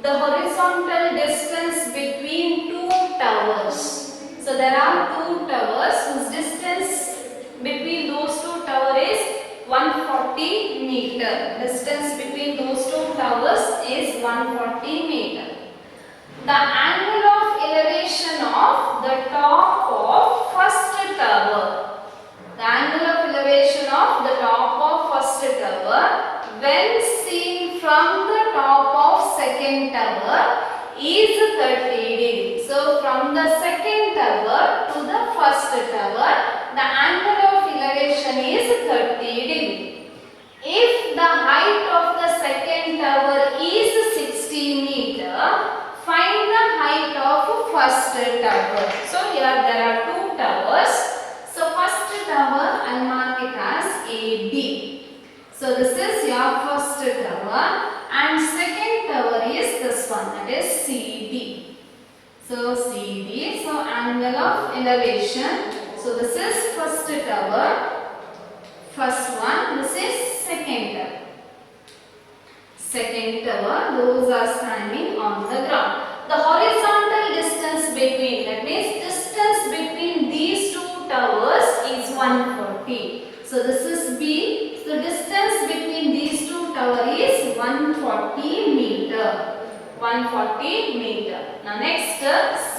the horizontal distance between two towers. So there are two towers whose distance between those two towers is 140 meter. Distance between those two towers is 140 meter. The angle of elevation of the top of first tower. The angle of elevation of the top of first tower when seen from the top of second tower is 30 degree. So from the second tower to the first tower, the angle of elevation is 30 degree. If the height of the second tower is 60 meter, find the height of first tower. So here there are two towers. So first tower, I will mark it as AB. So this is your first tower, and second tower is this one, that is CD. So CD, so angle of elevation. So this is first tower, first one, this is second tower. Second tower, those are standing on the ground. The horizontal distance between, that means distance between these two towers is 140. So this is B. So distance between these two towers is 140 meter. 140 meter. Now next, C.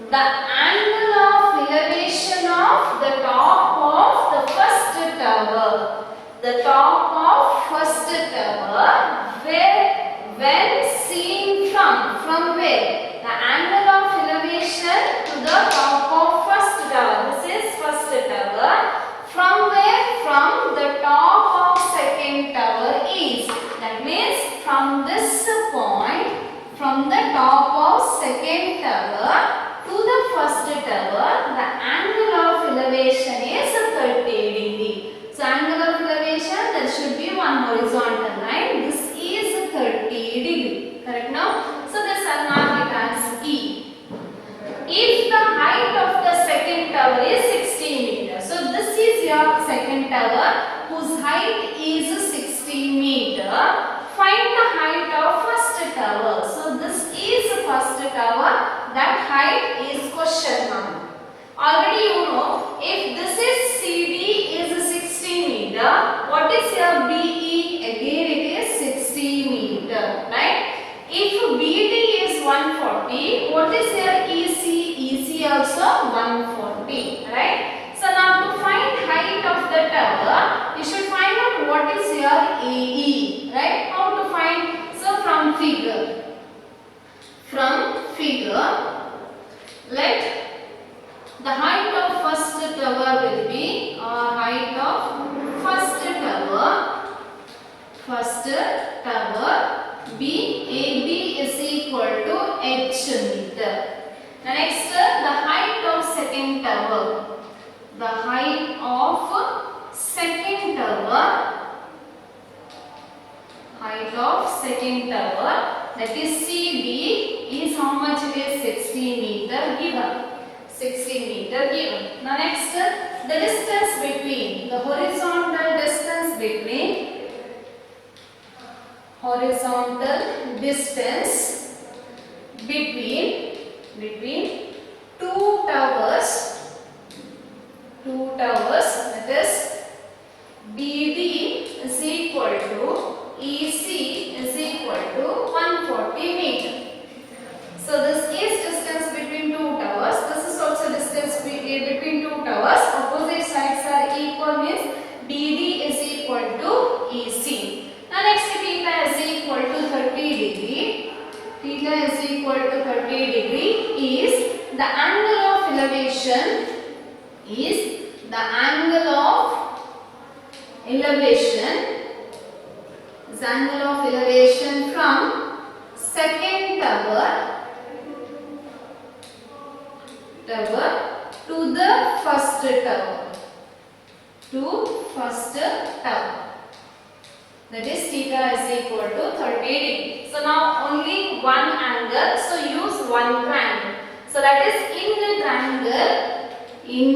The angle of elevation of the top of the first tower. The top of first tower, where when seen from where? The angle of elevation to the top of first tower. This is first tower. From where? From the top of second tower is. That means from this point, from the top of second tower to the first tower, the angle of elevation is 30 degree. So angle of elevation, there should be one horizontal line. This is 30 degree. Correct now? So this I mark it as E. If the height of the second tower is 60 meter. So this is your second tower whose height is 60 meter. Find the height of first tower. So this is first tower. That height is question mark. Already you know, if this is CD is 60 meter, what is your BE? Again it is 60 meter, right? If BD is 140, what is your EC? EC also 140, right? So now to find height of the tower, you should find out what is your AE, right? How to find? So from figure. From figure, let the height of first tower will be, height of first tower B, AB is equal to H meter. Now next, the height of second tower. The height of second tower, that is CB, is how much it is? 60 meter given. 60 meter given. Now next, the distance between, the horizontal distance between two towers, that is BD is equal to EC is equal to 140 meter. So this is distance between two towers. This is also distance between two towers. Opposite sides are equal, means BD is equal to EC. Now next, theta is equal to 30 degree. Theta is equal to 30 degree is the angle of elevation from second tower to the first tower. That is theta is equal to 30 degree. So now only one angle, so use one triangle. So that is in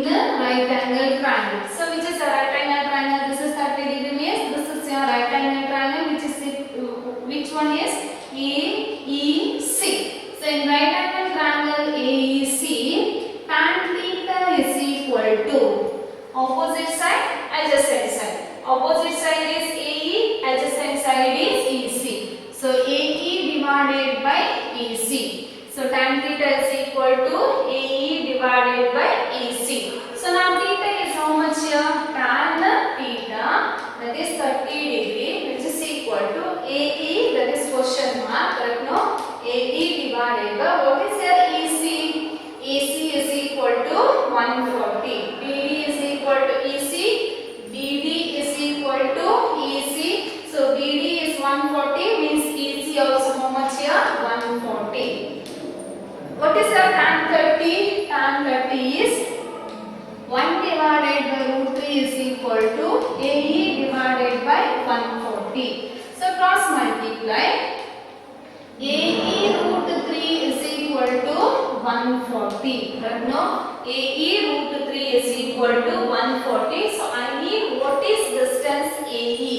the right angle triangle. So which is a right angle triangle? This is 30 degree, means this is your right angle triangle, which one is AEC. So in right angle triangle AEC, tan theta is equal to opposite side, adjacent side. Opposite side is AE, adjacent side is EC. So AE divided by EC. So tan theta is equal to AE divided by EC. So now theta is how much here? Tan theta, that is 30 degree, which is equal to AE, that is question mark, correct no? AE divided by what is here? EC. EC is equal to 140. BD is equal to EC. BD is equal to EC. So BD is 140, means EC also how much here? 140. What is the tan 30? Tan 30 is 1 divided by root 3 is equal to AE divided by 140. So cross multiply. AE root 3 is equal to 140. Correct no? AE root 3 is equal to 140. So I need what is distance AE.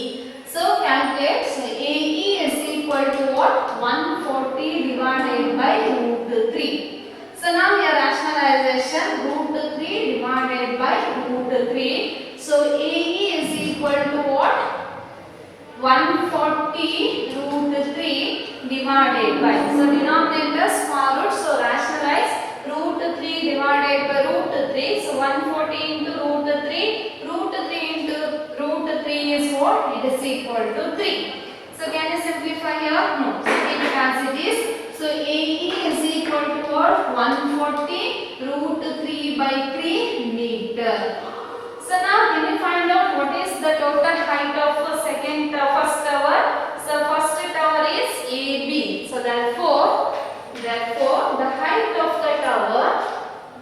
So calculate. So AE is equal to what? 140 divided by root 3. So now your rationalization, root 3 divided by root 3. So AE is equal to what? 140 root 3 divided by. So denominator square root. So rationalize root 3 divided by root 3. So 140 into root 3. Root 3 into root 3 is what? It is equal to 3. So can you simplify here? No. So keep it as it is. So AE is equal to what? 140 root 3 by 3 meter. So now can you find out what is the total height of the first tower? So first tower is AB. So therefore the height of the tower,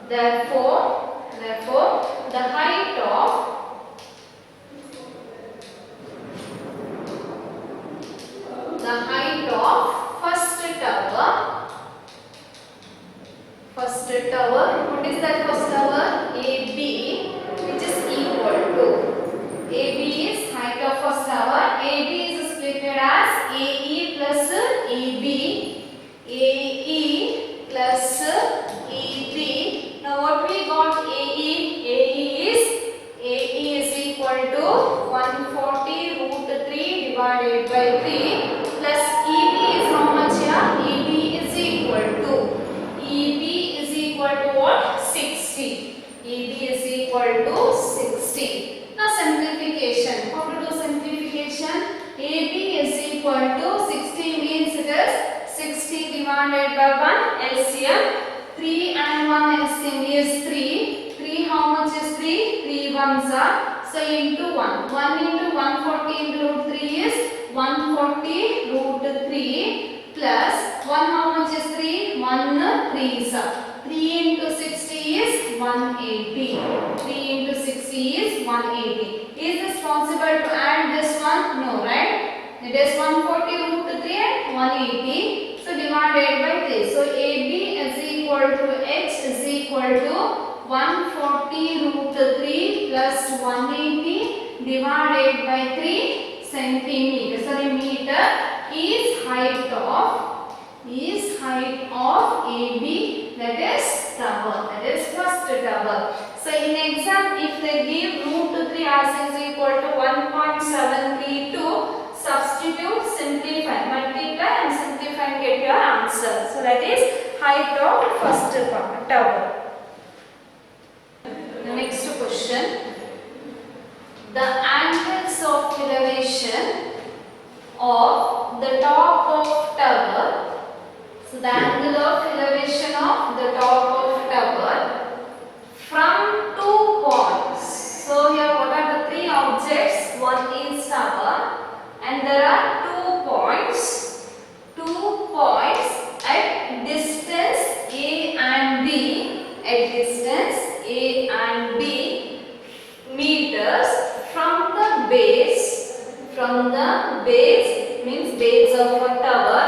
therefore the height of first tower, what is that first tower? AB, which is equal to, AB is height of first tower. AB is split as AE plus EB, AE plus EB. Now what we got? AE is equal to 140 root 3 divided by 3 plus EB is how much here? EB is equal to what? 60. EB is equal to 60. Now simplification. How to do simplification? AB is equal to 60 means it is 60 divided by 1 LCM. 3 and 1 LCM is 3. 3 how much is 3? 3 ones are. So into 1. 1 into 140 into root 3 is 140 root 3 plus 1 how much is 3? 1 3s are. 3 into 60 is 180. 3 into 60 is 180. Is this possible to add this one? No, right? It is 140 root 3 and 180. So divided by 3. So AB is equal to H is equal to 140 root 3 plus 180 divided by 3 centimeter. Sorry, meter is height of AB, that is tower, that is first tower. So in exam, if they give root 3 as is equal to 1.732, substitute, simplify, multiply and simplify and get your answer. So that is height of first tower. The next question. The angles of elevation of the top of tower. So the angle of elevation of the top of tower from 2 points. So here what are the 3 objects? One is tower and there are 2 points. 2 points at distance A and B. At distance A and B meters from the base. From the base means base of a tower.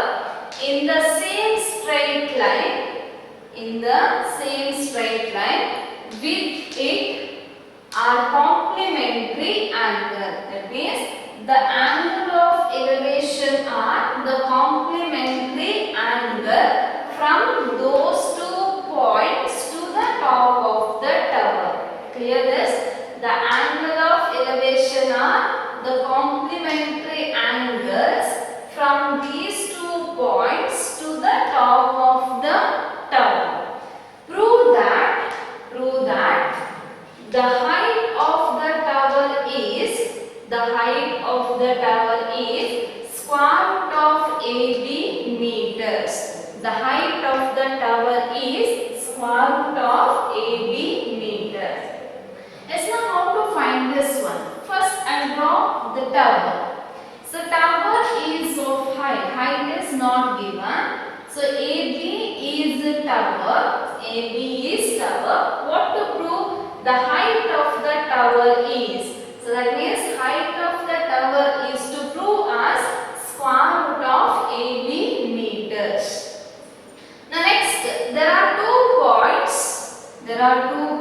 In the same straight line, with it are complementary angle. That means the angle of elevation are the these 2 points to the top of the tower. Prove that the height of the tower is square root of AB meters. The height of the tower is square root of AB meters. Let's know how to find this one. First, I'll draw the tower. So tower is of height. Height is not given. So AB is the tower. AB is tower. What to prove? The height of the tower is. So that means height of the tower is to prove as square root of AB meters. Now next, there are 2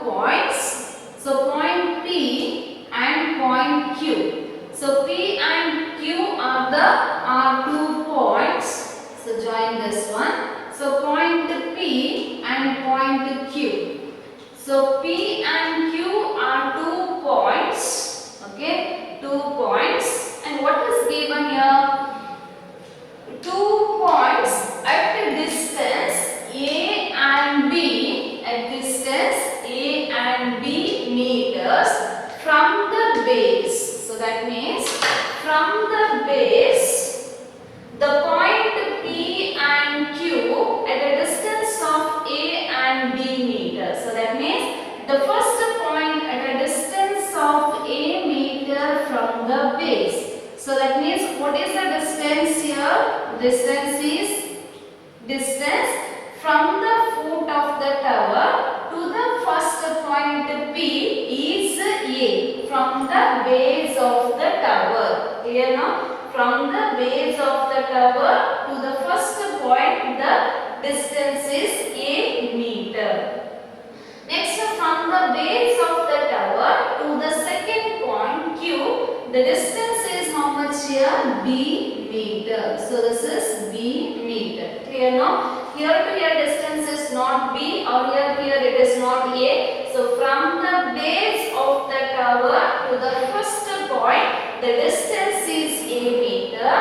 points. So point P and point Q. So P and Q are 2 points. So join this one. So point P and point Q. So P and Q are 2 points. Okay, 2 points. And what is given here? 2 points at a distance A and B. At distance A and B meters from the base. So that means from the base, the point P and Q at a distance of A and B meters. So that means the first point at a distance of A meter from the base. So that means what is the distance here? Distance is from the foot of the tower to the first point P is A, from the base of the tower. Clear now? From the base of the tower to the first point, the distance is A meter. Next, from the base of the tower to the second point Q, the distance is how much here? B meter. So this is B meter. Clear now? Here to here distance is not B, or here it is not A. So from the base of the tower to the first point, the distance is A meter.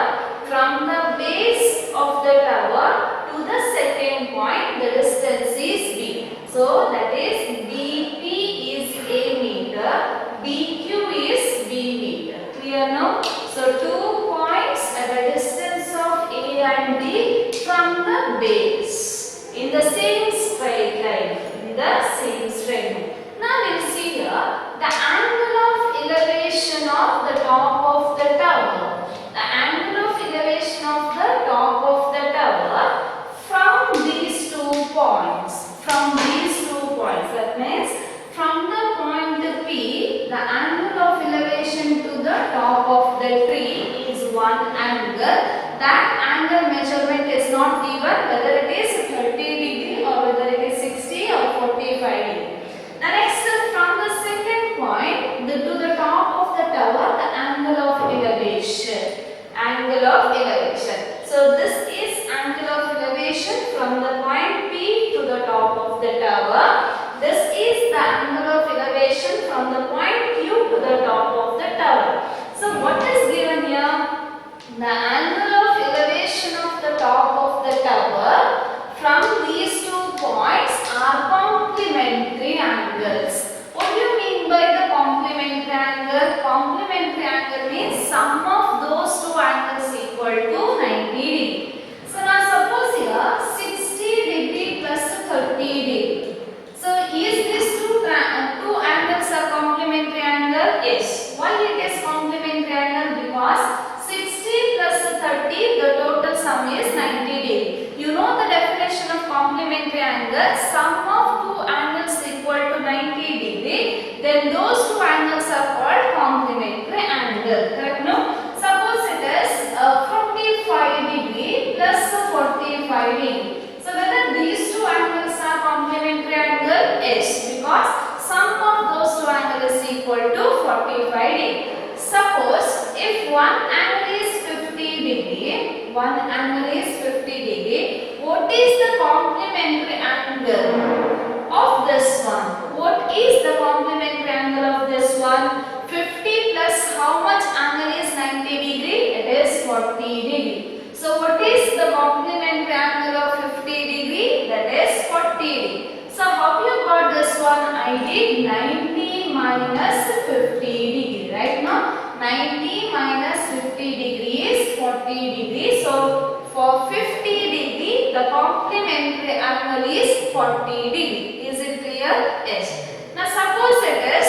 From the base of the tower to the second point, the distance is B. So that is BP is A meter, BQ is B meter. Clear now? So 2 points at a distance of A and B from the base in the same straight line. Now we will see here the angle of elevation of the top of the tower. The angle of elevation of the top of the tower from these 2 points. That means from the point P, the angle of elevation to the top of the tree is one angle. That angle measurement is not given, whether it is 30 degree or whether it is 60 or 45 degree. Now next, from the second point to the top of the tower, the angle of elevation. So this is angle of elevation from the point P to the top of the tower. This is the angle of elevation from the point Q to the top of the tower. So what is given here? The angle of elevation of the top of the tower from these 2 points are complementary angles. What do you mean by the complementary angle? Complementary angle means sum of those 2 angles equal to 90 degree. So now suppose here 60 degree plus 30 degree. So is these two angles are complementary angle? Yes. Why it is complementary angle? Because 60 plus 30, the total sum is 90 degree. You know the definition of complementary angle. Sum of 2 angles equal to 90 degree. Then those 2 angles are called complementary angle. Correct? No? Suppose it is 45 degree plus 45 degree. So whether these 2 angles are complementary angle? Yes, because sum of those 2 angles is equal to 45 degree. Suppose if one angle is 50 degree, what is the complementary angle of this one? What is the complementary angle of this one? 50 plus how much angle is 90 degree? It is 40 degree. So So what is the complementary angle of 50 degree? That is 40 degree. So how you got this one? I did 90 minus 50 degree. Right now 90 minus 50 degree is 40 degree. So for 50 degree the complementary angle is 40 degree. Is it clear? Yes. Now suppose it is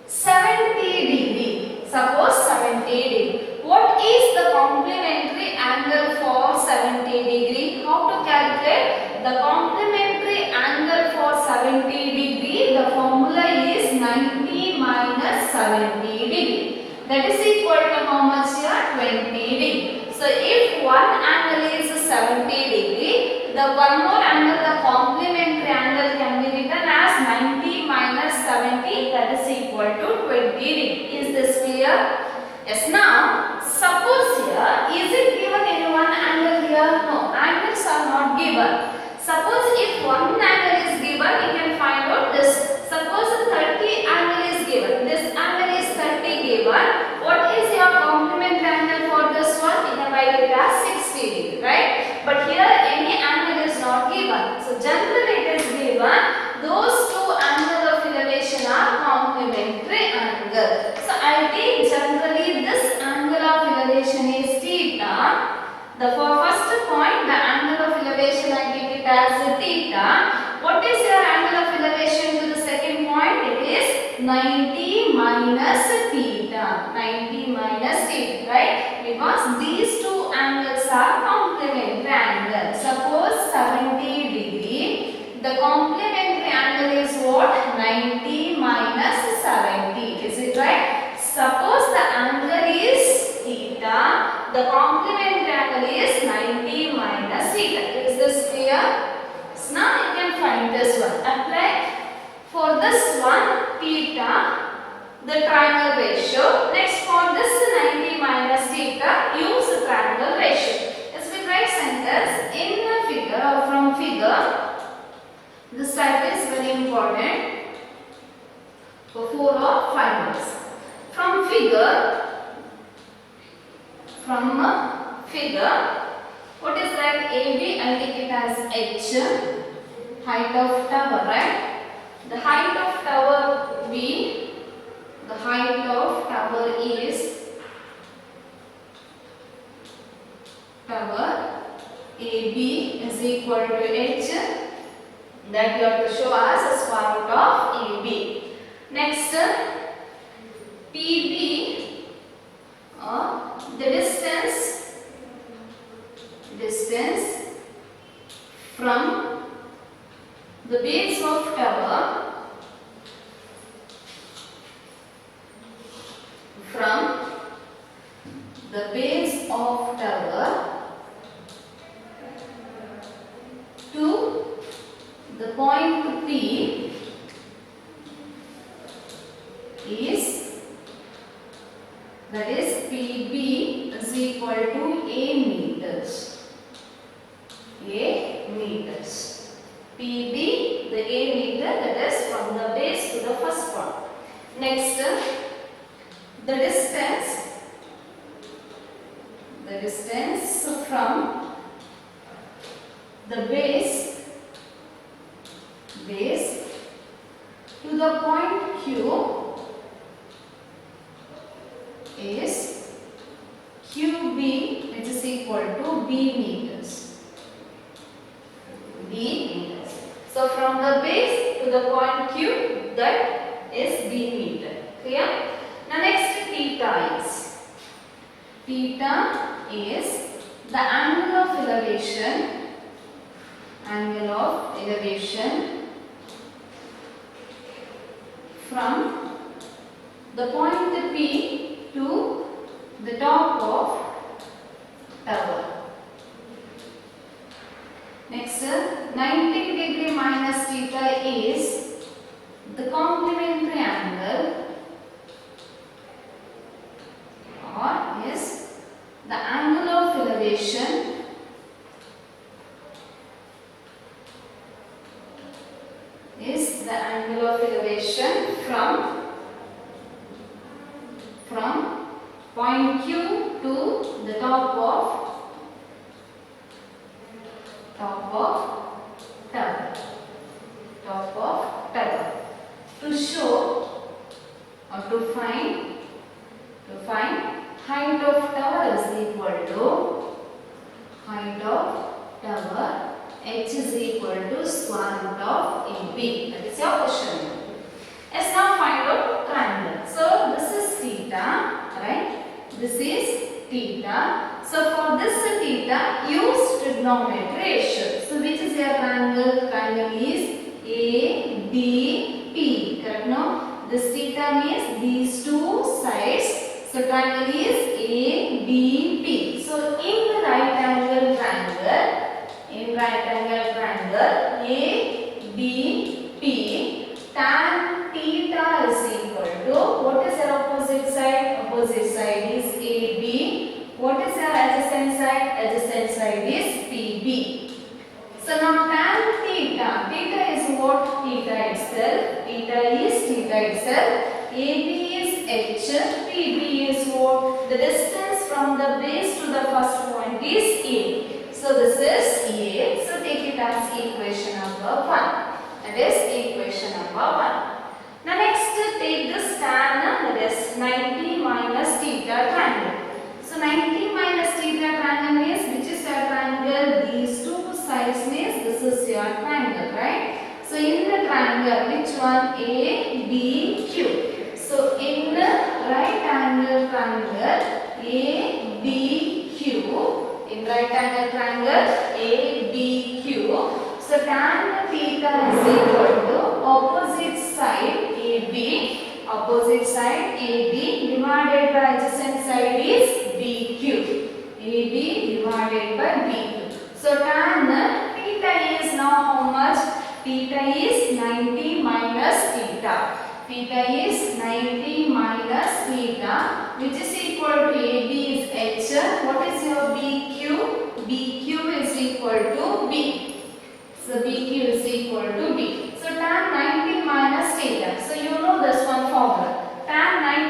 70 degree. Suppose 70 degree. What is the complementary angle for 70 degree? How to calculate? The complementary angle for 70 degree, the formula is 90 minus 70 degree. That is equal to how much here? 20 degree. So if one angle is 70 degree, the one more angle, the complementary angle can be written as 90 minus 70, that is equal to 20 degree. Is this clear? Yes. Now suppose here, is it given any one angle here? No, angles are not given. Suppose if one angle is given, you can find out this. Suppose 30 angle is given. This angle is 30 given. What is your complementary angle for this one? You can write it as 60 degree, right? But here any angle is not given. So generally it is given. Those two angles of elevation are complementary angle. So I take generally this angle of elevation is theta. The first point, the angle of elevation I take it as theta. What is your angle of elevation to the second point? It is 90 minus theta. 90 minus theta, right? Because these two angles are complementary angles. Suppose 70 degree. The complementary angle is what? 90 minus 70. Is it right? Suppose the angle is theta. The complementary angle is 90 minus theta. Is this clear? So now you can find this one. Apply for this one theta, the triangle ratio. Next for this 90 minus theta, use the triangle ratio. As we write sentence in the figure or from figure. This type is very important for 4 or 5 marks. From figure, what is that? AB, I take it as H, height of tower, right? The height of tower B, the height of tower is tower AB is equal to H. That you have to show as a square root of AB. Next, PB, the distance from the base of tower, to the point P is, that is PB is equal to A meters. PB, the A meter, that is from the base to the first point. Next, the distance from the base to the point Q is QB, which is equal to B meters. So from the base to the point Q, that is B meter. Clear? Now next, theta is the angle of elevation from the point P to the top of tower. Next, 90 degree minus theta is the complementary angle, or is the angle of elevation from point Q to the top of top of tower, top of tower. To show or to find height of tower is equal to height of tower, h is equal to square root of AB. That is your question. Let's now find out triangle. So this is theta, right? This is theta. So for this theta, use trigonometry ratio. So which is your triangle? Triangle is ABP. Correct? No? This theta means these two sides. So triangle is ABP. So in the right angle triangle, ABP, tan theta is equal to, what is your opposite side? Opposite side is AB. What is your adjacent side? Adjacent side is PB. So now tan theta, theta is what? Theta itself. Theta itself. AB is h, PB is what? The distance from the base to the first point is A. So this is A. So take it as equation number 1. That is equation number 1. Now next take this tan, that is 90 minus theta triangle. So 90 minus theta triangle means which is your triangle? These two sides means this is your triangle, right? So in the triangle, which one? A, B, Q. So in the right angle triangle, A, B, Q. In right angle triangle, A, B, Q. So tan theta is equal to opposite side AB. Opposite side AB divided by adjacent side is BQ. AB divided by BQ. So tan theta is now how much? Theta is 90 minus theta. Theta is 90 minus theta, which is equal to AB is h. What is your BQ? BQ is equal to B. So BQ is equal to B. So tan 90 minus theta. So you know this one formula. Tan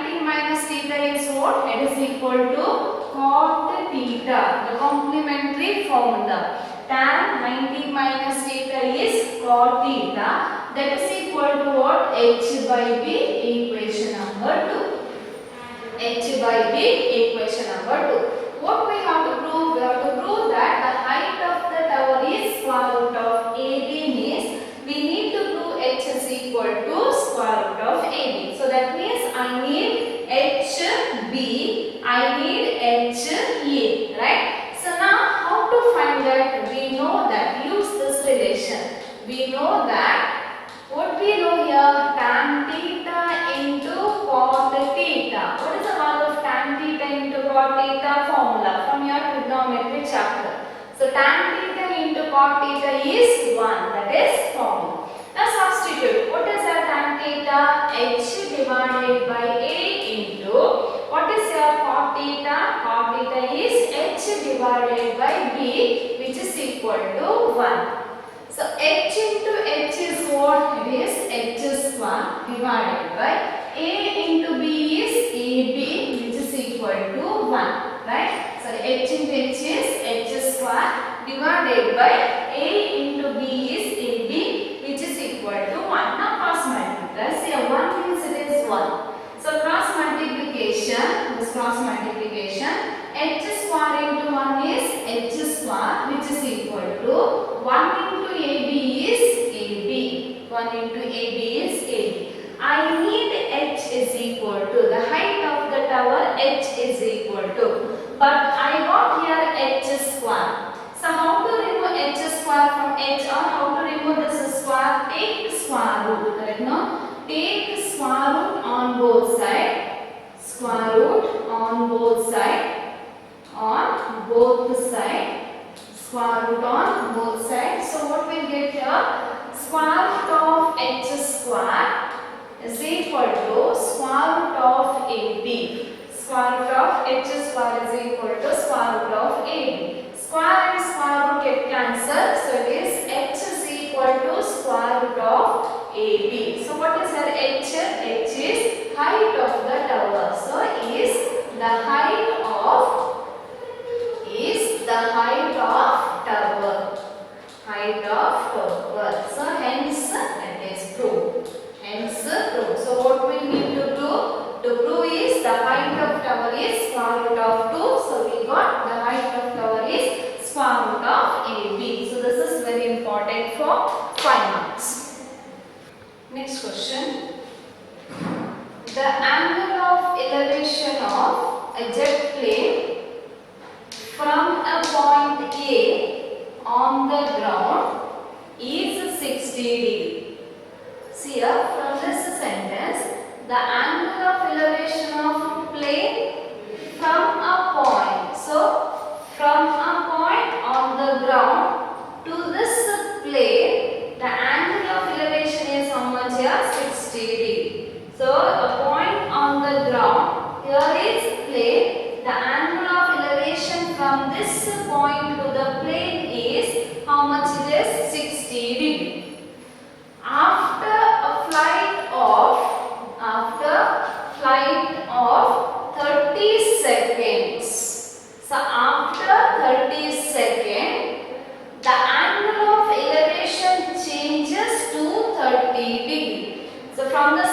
90 minus theta is what? It is equal to cot theta. The complementary formula. Tan 90 minus theta is cot theta. That is equal to what? H by B, equation number 2. H by B, equation number 2. What we have to prove? We have to prove that the height of the tower is square root of AB means we need to prove H is equal to square root of AB. So that means I need HB, I need HA, right? So now how to find that? We know that, use this relation. We know that, what we know here? Tan theta into cot theta. What is the value of tan theta into cot theta? Formula from your trigonometry chapter. So tan theta into cot theta is 1. That is formula. Now substitute. What is our tan theta? H divided by A into, what is your cot theta? Cot theta is H divided by B, which is equal to 1. So h into h is what? It is h square divided by A into B is AB, which is equal to 1, right? So h into h is h square divided by A into B is AB, which is equal to 1. Now cross multiply. See, 1 means it is 1. So cross multiplication, this cross multiplication, h square into 1 is h square, which is equal to 1 into AB is AB. 1 into AB is AB. I need h is equal to, the height of the tower h is equal to, but I got here h square. So how to remove h square from h, or how to remove this square? Take square root, correct? No? Take square root on both sides. Square root on both sides. On both sides. Square root on both sides. So what we get here? Square root of h square is equal to square root of AB. Square root of h square is equal to square root of AB. Square and square root get cancelled. So it is h is equal to square root of AB. So what is our h? H is height of the tower. So is the height of tower. height of tower. So hence it is proved. Hence proved. So what we need to prove? To prove is the height of tower is square root of 2. So we got the height of tower is square root of AB. So this is very important for 5 marks. Next question. The angle of elevation of a jet plane from a point A on the ground is 60 degree. See here, from this sentence, the angle of elevation of plane from a point. So, from a point on the ground to this plane, the angle of elevation is how much here? 60 degree. So, a point on the ground, here is plane. The angle of elevation from this point to the plane is how much it is? 60 degree. After a flight of 30 seconds. So after 30 seconds, the angle of elevation changes to 30 degree. So from the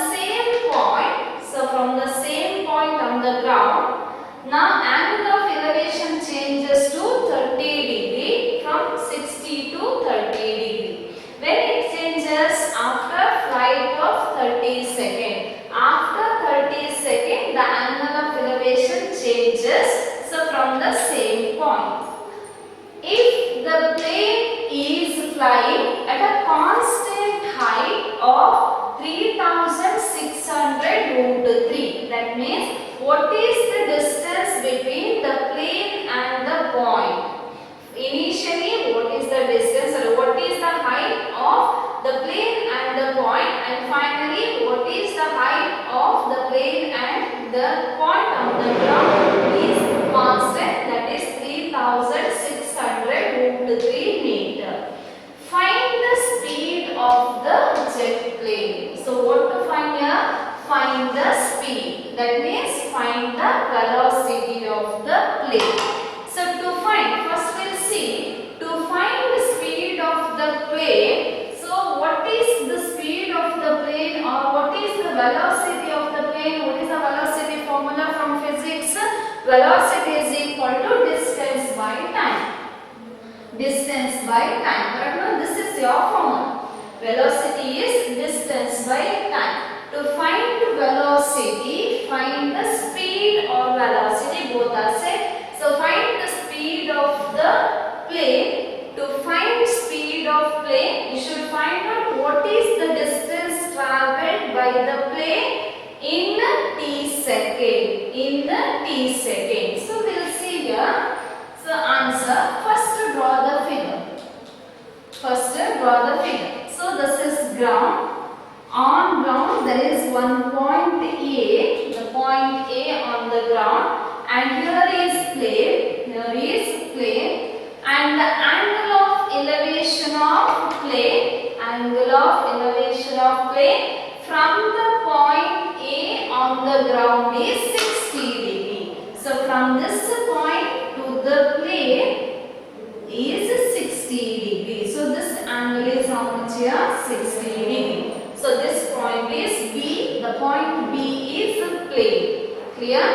same point on the ground, now angle of elevation changes to 30 degree from 60 to 30 degree. When it changes after flight of 30 seconds. After 30 seconds, the angle of elevation changes. So from the same point. If the plane is flying at a constant height of 3600 root 3. That means what is the distance between the plane and the point? Initially, what is the distance or what is the height of the plane and the point, and finally what is the height of the plane and the point on the ground is constant, that is 3600 root 3 meter. Find the speed of the jet plane. So what to find here? Find the speed. That means find the velocity of the plane. So to find, first we'll see, to find the speed of the plane. So what is the speed of the plane or what is the velocity of the plane? What is the velocity formula from physics? Velocity is equal to distance by time. Distance by time. But no, this is your formula. Velocity is distance by time. To find velocity, find the speed or velocity, both are same. So find the speed of the plane. To find speed of plane, you should find out what is the distance traveled by the plane in t second. In t second. So we will see here. So answer. First draw the figure. So this is ground. On ground there is one point A. The point A on the ground. And here is plane. And the angle of elevation of plane. From the point A on the ground is 60 degree. So from this point to the plane is 60 degree. So this angle is how much here? 60 degree. So this point is B. The point B is plane. Clear?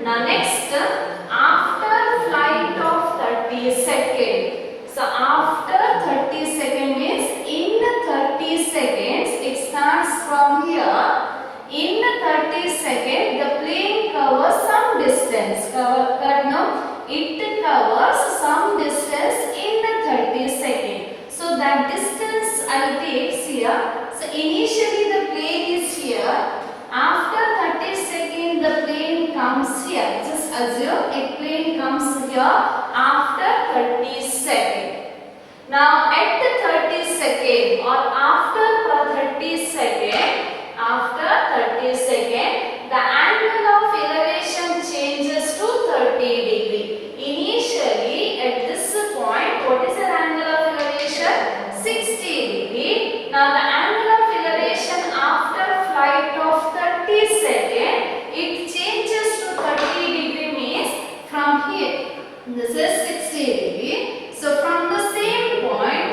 Now next, after flight of 30 seconds. So after 30 seconds means in 30 seconds, it starts from here. In 30 seconds, the plane covers some distance. Correct? No? It covers some distance in 30 seconds. So that distance I take here. So initially the plane is here. After 30 seconds, the plane comes here. Just assume a plane comes here after 30 seconds. Now at the 30 seconds or after 30 seconds, the angle of elevation changes to 30 degree. Initially at this point, what is the angle of elevation? 60 degree. Now the angle of elevation after flight of 30 seconds, it changes to 30 degree means from here. This is 60 degree. So from the same point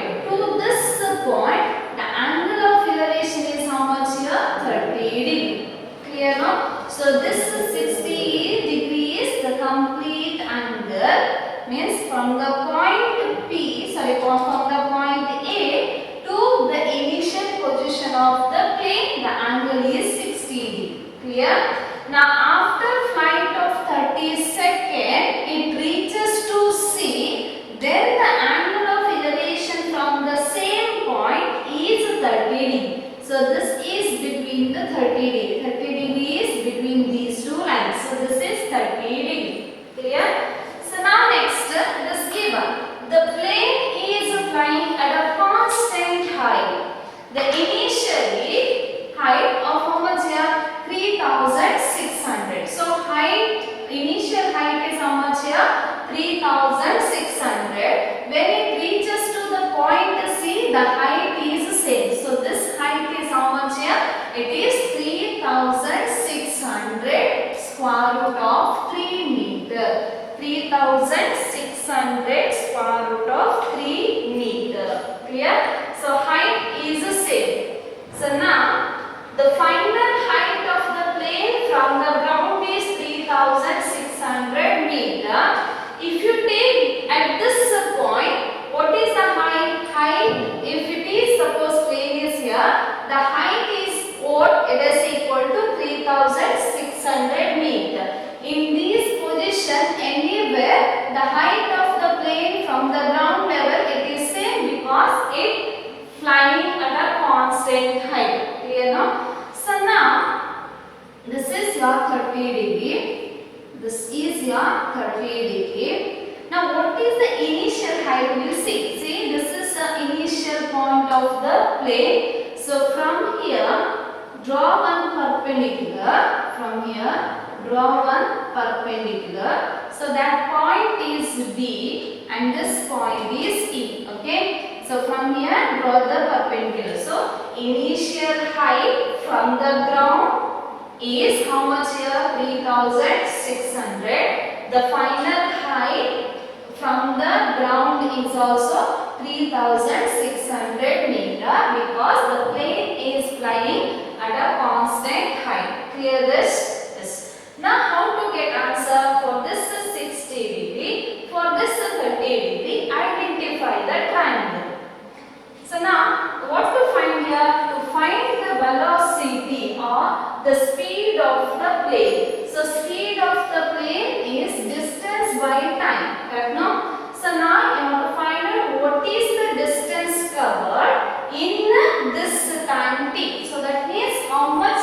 from the point A to the initial position of the plane, the angle is 60 degree. Clear? Now after flight of 30 seconds, it reaches to C, then the angle of elevation from the same point is 30 degree. So this is between the 30 degree. 30 degree is between these two lines. So this is 30 degree. Clear? So now next, this given. The plane is flying at a constant height. The initially height of how much here? 3600. So initial height is how much here? 3600. When it reaches to the point C, the height is same. So this height is how much here? It is 3600 square root of 3 meter. 3600 square root of 3 meter. Clear? So height is the same. So now the final height of the plane from the ground is 3600 meter. If you take at this point, what is the height? Height, if it is suppose plane is here, the height is what? It is equal to 3600 meter. In this position, anywhere the height of the plane from the ground level, it is same because it flying at a constant height. Clear now? So now this is your 30 degree. This is your 30 degree. Now what is the initial height? We'll see. See, this is the initial point of the plane. So from here, draw one perpendicular. From here, draw one perpendicular. So that point is B and this point is E. Okay. So from here, draw the perpendicular. So initial height from the ground is how much here? 3600. The final height from the ground is also 3600 meter because the plane is flying at a constant height. Clear this? Yes. Now how to get answer for this 60 degree? For this 30 degree, identify the triangle. So now what to find here? To find the velocity or the speed of the plane. So speed of the plane is distance by time. Correct? No? So now you have to find out what is the distance covered in this time t. So that means how much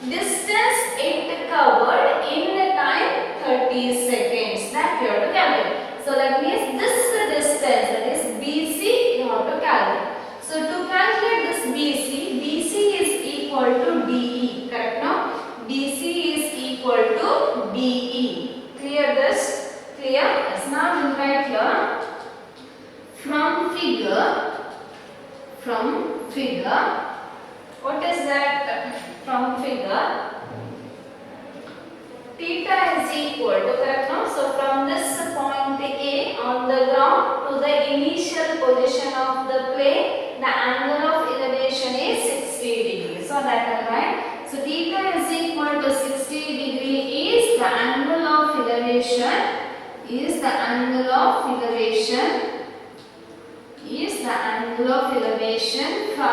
distance it covered in the time 30 seconds. That you have to calculate. So that means this distance, that is BC, you have to calculate. So to calculate this BC, BC is equal to DE. Correct now? BC is equal to DE. Clear this? Clear? Yes. Now you write here from figure. What is that? From figure, theta is equal to, correct now? So from this point A on the ground to the initial position of the plane, the angle of elevation is 60 degree. So that is right. So theta is equal to 60 degree is the angle of elevation. From a point A on the ground to the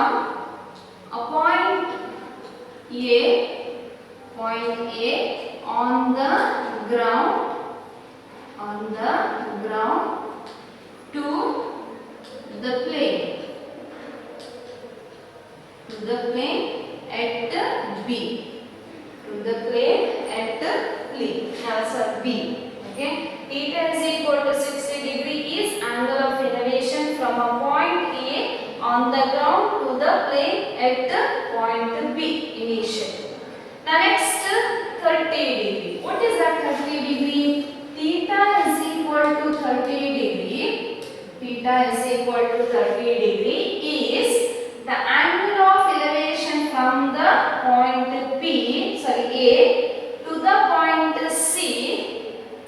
plane at B. B. Okay. Theta is equal to 60 degree is angle of elevation from a point A on the ground to the plane at point B initially. Now next 30 degree. What is that 30 degree? Theta is equal to 30 degree. Theta is equal to 30 degree is the angle of elevation from the point A to the point C.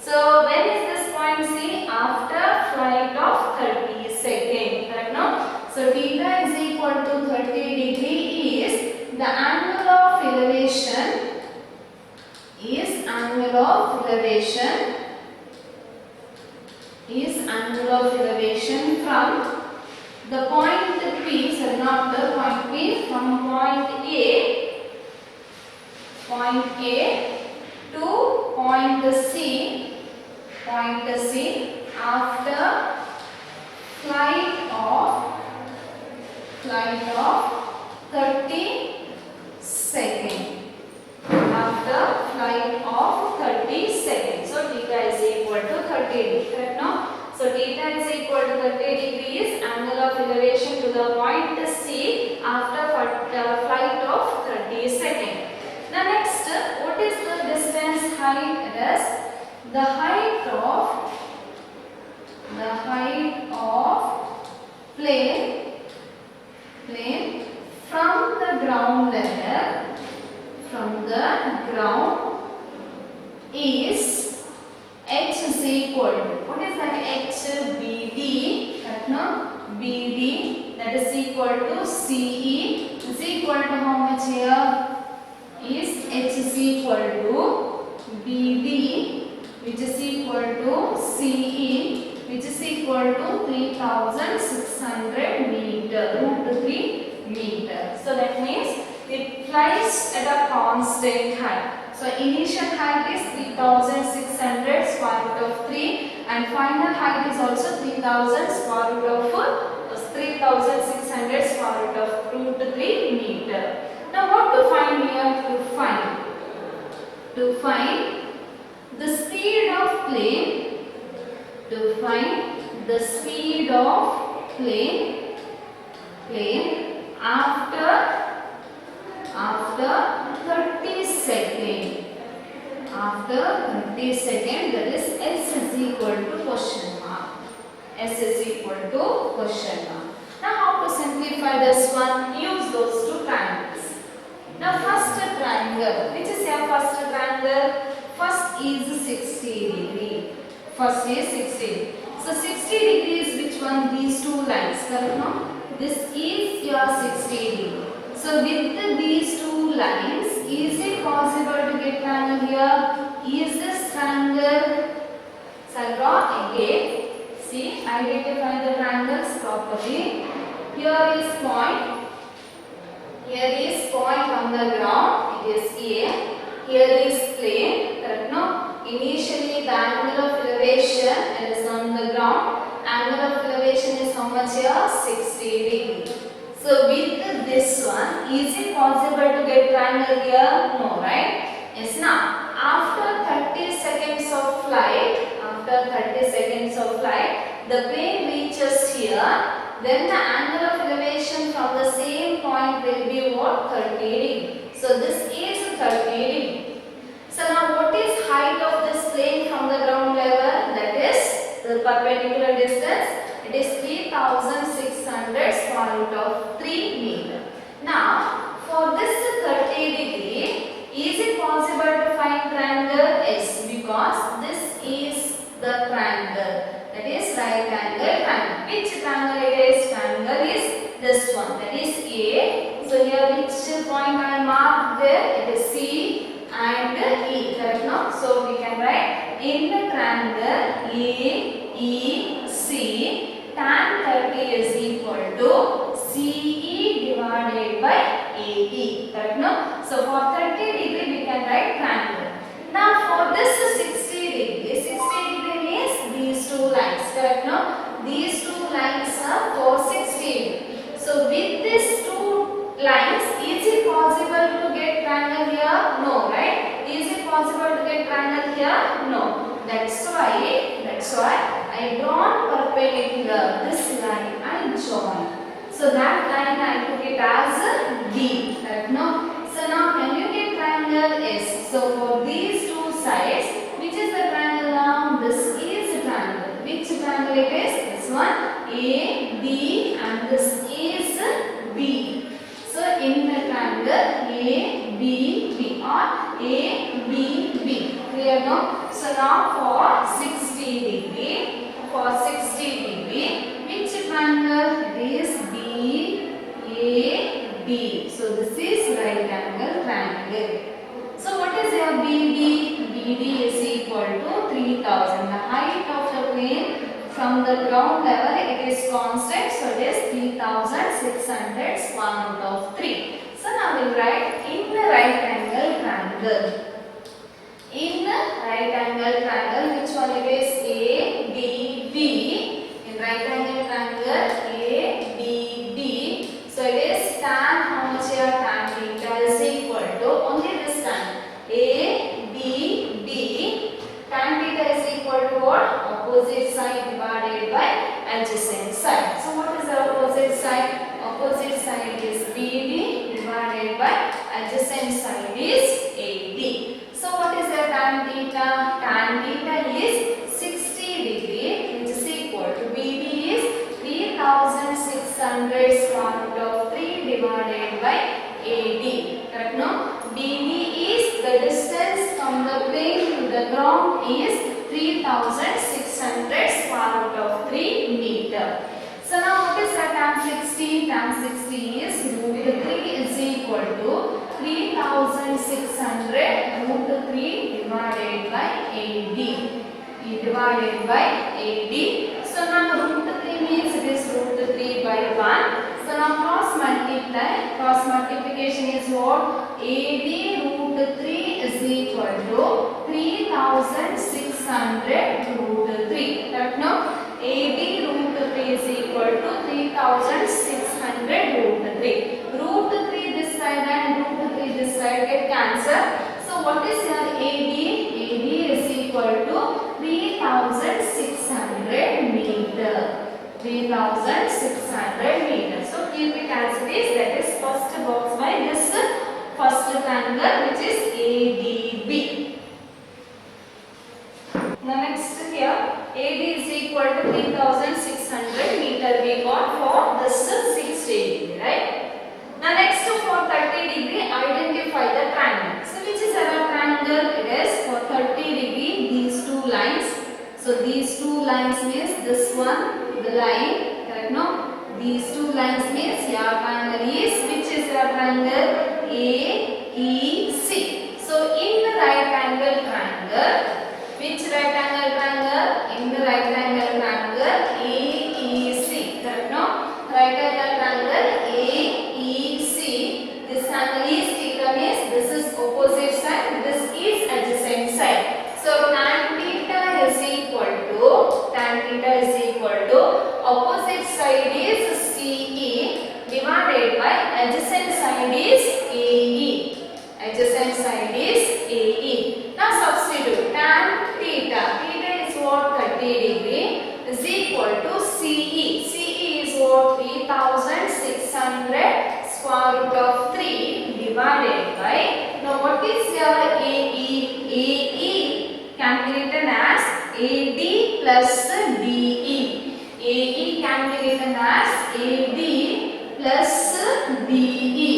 So when is this point C? After flight of 30 seconds. Correct now? So theta is equal to 30 degree is the angle of elevation from the point P, sorry, not the point P, from point A to point C after flight of 30 seconds. After flight of 30 seconds. So theta is equal to 30 degrees. Correct now? So theta is equal to 30 degrees angle of elevation to the point C after flight of 30 seconds. Now next, what is the distance height? It is the height of plane from the ground level. From the ground is h is equal to, what is that? h BD, correct no? BD, that is equal to CE is equal to how much here? Is h is equal to BD, which is equal to CE, which is equal to 3600 meter, root 3 meter. So that means it flies at a constant height. So initial height is 3600 square root of 3 and final height is also 3000 square root of 3600 square root of root 3 meter. Now what to find here? To find the speed of plane, after 30 seconds. After 30 seconds, that is S is equal to question mark. S is equal to question mark. Now how to simplify this one? Use those two triangles. Now first triangle. Which is your first triangle? First is 60 degree. First is 60. So 60 degrees, which one? These two lines. Correct now? This is your 60 degree. So with these two lines, is it possible to get triangle here? Is this triangle? So I draw again. See, identify the triangles properly. Here is point. Here is point on the ground. It is A. Here is plane. Correct no? Initially the angle of elevation is on the ground. Angle of elevation is how much here? 60 degree. So with this one, is it possible to get triangle here? No, right? Yes, now after 30 seconds of flight, the plane reaches here, then the angle of elevation from the same point will be what? 30 degree. So this is 30 degree. So now what is height of this plane from the ground level? That is the perpendicular distance. It is 3600 square root of 3 meter. Now, for this 30 degree, is it possible to find triangle? Yes, because this is the triangle. That is right angle triangle. Which triangle it is? Triangle is this one. That is A. So here which point I marked there? It is C and E. Correct now? So we can write in the triangle AEC. Tan 30 is equal to CE divided by AE. Correct no? So for 30 degree we can write triangle. Now for this 60 degree means these two lines. Correct no? These two lines are for 60 degree. So with these two lines, is it possible to get triangle here? No, right? Is it possible to get triangle here? No. That's why I drawn perpendicular this line I join. So that line I took it as D. Correct no? So now can you get triangle? Yes. So for these two sides, which is the triangle now? This is a triangle. Which triangle it is? This one A, B and this is B. So in the triangle A, B, B or A, B, B. Clear no? So now for 60 degree, which triangle? It is B, A, B. So this is right angle triangle. So what is your BD? BD is equal to 3000. The height of the plane from the ground level, it is constant. So it is 3600 square root of 3. So now we will write in the right angle triangle. In the right angle triangle, which one it is? A, B, B. In right angle triangle, A, B, B. So it is tan how much here? Tan theta is equal to only this tan. A, B, B. Tan theta is equal to what? Opposite side divided by adjacent side. So what is the opposite side? Opposite side is BD divided by adjacent side is AD. So what is the tan theta? Tan theta is 60 degree, which is equal to BD is 3600 square root of 3 divided by AD. Correct? No? BD is the distance from the plane to the ground is 3600 square root of 3 meter. So now what is the tan 60? Tan 60 is root 3 is equal to 3600 root 3 divided by AD. Divided by AD. So now root 3 means it is root 3 by 1. So now cross multiply. Cross multiplication is what? AD root 3 is equal to 3600 root 3. Correct? No? AD root 3 is equal to 3600 root 3. Root 3 this side and root 3 this side get cancelled. So what is your AD? AD is equal to 3600 meter. 3600 meter. So keep it as it is. That is first box by this first triangle, which is ADB. Now next here, AD is equal to 3600 meter we got for this 60 degree, right? Now next for 30 degree, identify the triangle. So which is our triangle? It is for 30 degree, these two lines. So these two lines means this one, the line, correct? No? These two lines means your triangle is, which is your triangle? AEC. So in the right angle triangle, which right angle triangle? In the right angle triangle AEC. Correct? No? Right angle triangle AEC. This angle is theta means this is opposite side. This is adjacent side. So tan theta is equal to opposite side is CE divided by adjacent side is AE. Adjacent side is AE. Now substitute tan theta. Theta is what? 30 degree is equal to CE. CE is what? 3600 square root of 3 divided by. Now what is your AE? AE can be written as AD plus DE. AE can be written as AD plus DE.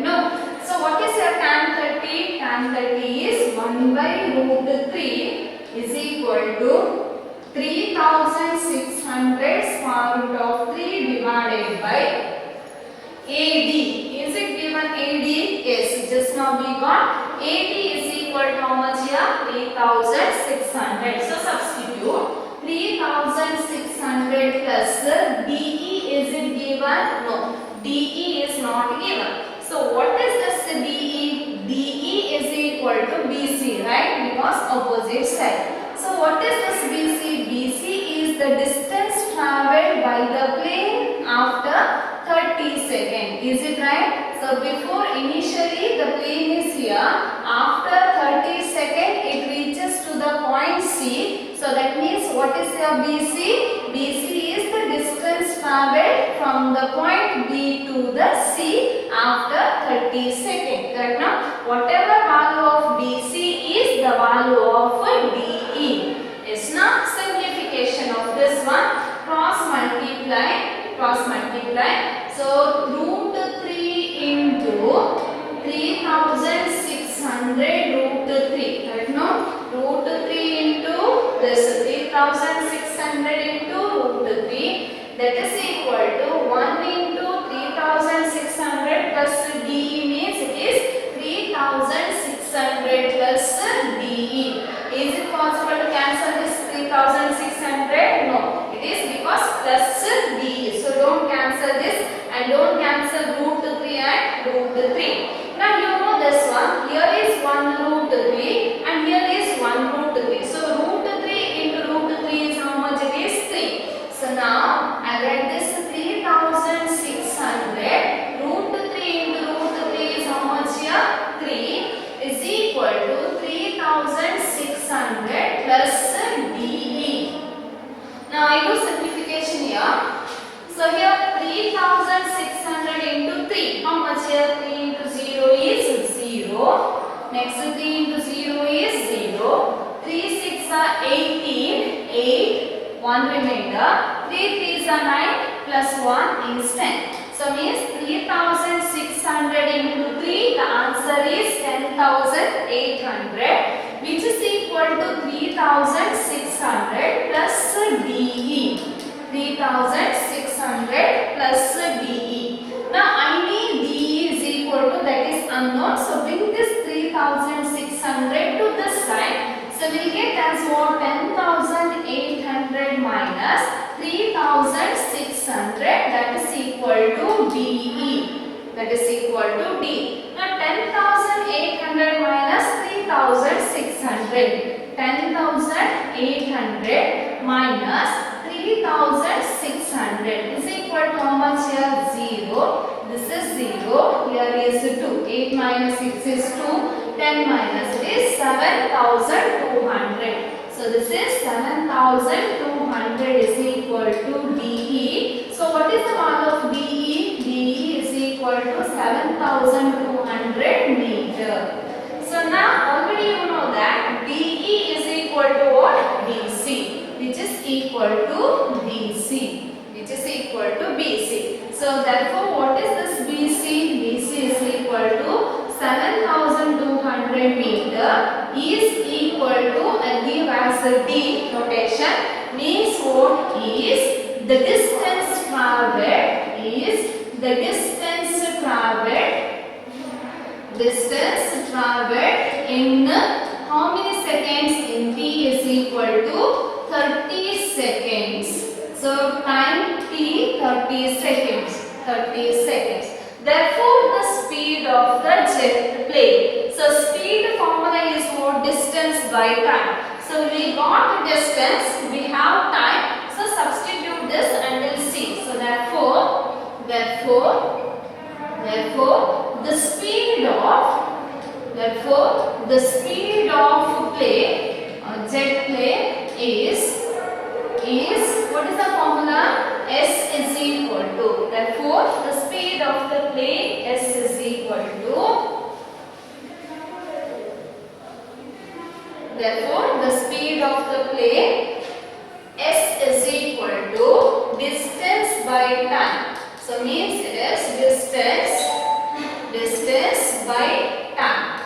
No. So what is your tan 30? Tan 30 is 1 by root 3 is equal to 3600 square root of 3 divided by AD. Is it given AD? Yes. Just now we got AD is equal to how much here? 3600. So substitute 3600 plus DE. Is it given? No. DE is not given. So what is this DE? DE is equal to BC, right? Because opposite side. So what is this BC? BC is the distance traveled by the plane after 30 seconds. Is it right? So before initially the plane is here. After 30 seconds it reaches to the point C. So that means what is your BC? BC is the distance traveled from the point B to the C after 30 seconds. Correct? Now whatever value of BC is the value of DE. Is now simplification of this one. Cross multiply. So root 3 into 3600 root 3. Correct? No? Root 3 into this 3600 into root 3. That is equal to 1 into 3600 plus DE means it is 3600 plus DE. Is it possible to cancel this 3600? No. It is because plus DE. So don't cancel this. 3. How much here? 3 into 0 is 0. Next 3 into 0 is 0. 3 6 are 18. 8. 1 remainder. 3 3s are 9 plus 1 is 10. So means 3600 into 3. The answer is 10,800, which is equal to 3600 plus DE. 3600 plus DE. Now I need DE is equal to, that is unknown. So bring this 3600 to this side. So we get as what? 10,800 minus 3,600, that is equal to DE. That is equal to D. Now 10,800 minus 3,600. 10,800 minus 3,600 is equal to how much here? 0. This is 0. Here is 2. 8 minus 6 is 2. 10 minus it is 7,200. So this is 7,200 is equal to DE. So what is the value of DE? DE is equal to 7,200 meter. So now already you know that DE is equal to what? BC, which is equal to BC, which is equal to BC. So therefore what is this BC? BC is equal to 7,200 meter is equal to, and give as a D notation, means what is the distance traveled is the distance traveled in how many seconds? In T is equal to 30 seconds. So time T 30 seconds. 30 seconds. Therefore, the speed of the jet plane. So, speed formula is what? Distance by time. So, we got the distance, we have time. So, substitute this and we'll see. So, therefore, the speed of plane, jet plane is what is the formula? S is equal to. Therefore, the speed of the plane S is equal to. Therefore, the speed of the plane S is equal to distance by time. So means it is distance by time.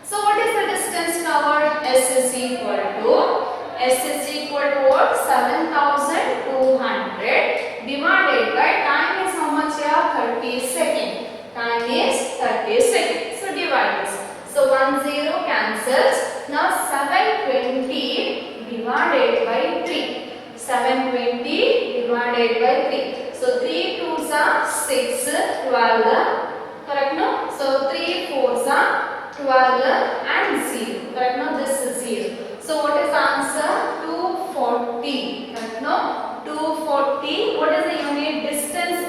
So what is the distance covered? S is equal to what? 7,200 divided by time is how much here? 30 seconds. Time is 30 seconds. So divide this. So 1 0 cancels. Now 720 divided by 3. 720 divided by 3. So 3 2s are 6, 12. Correct no? So 3 4s are 12 and 0. Correct no? This is 0. So what is the answer? 240. Correct no? 240. What is the unit? Distance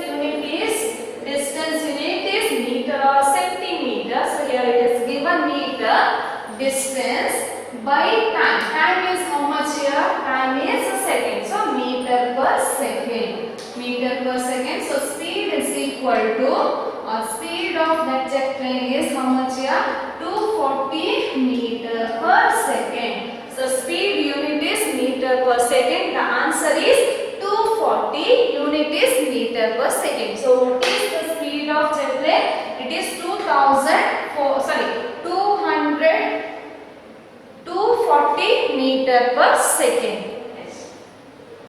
unit is meter or centimeter. So here it is given meter. Distance by time. Time is how much here? Time is a second. So meter per second. Meter per second. So speed is equal to, or speed of that jet plane is how much here? 240 meter per second. So speed unit is meter per second. The answer is 240. Unit is meter per second. So what is the speed of jet plane? It is 240 meter per second.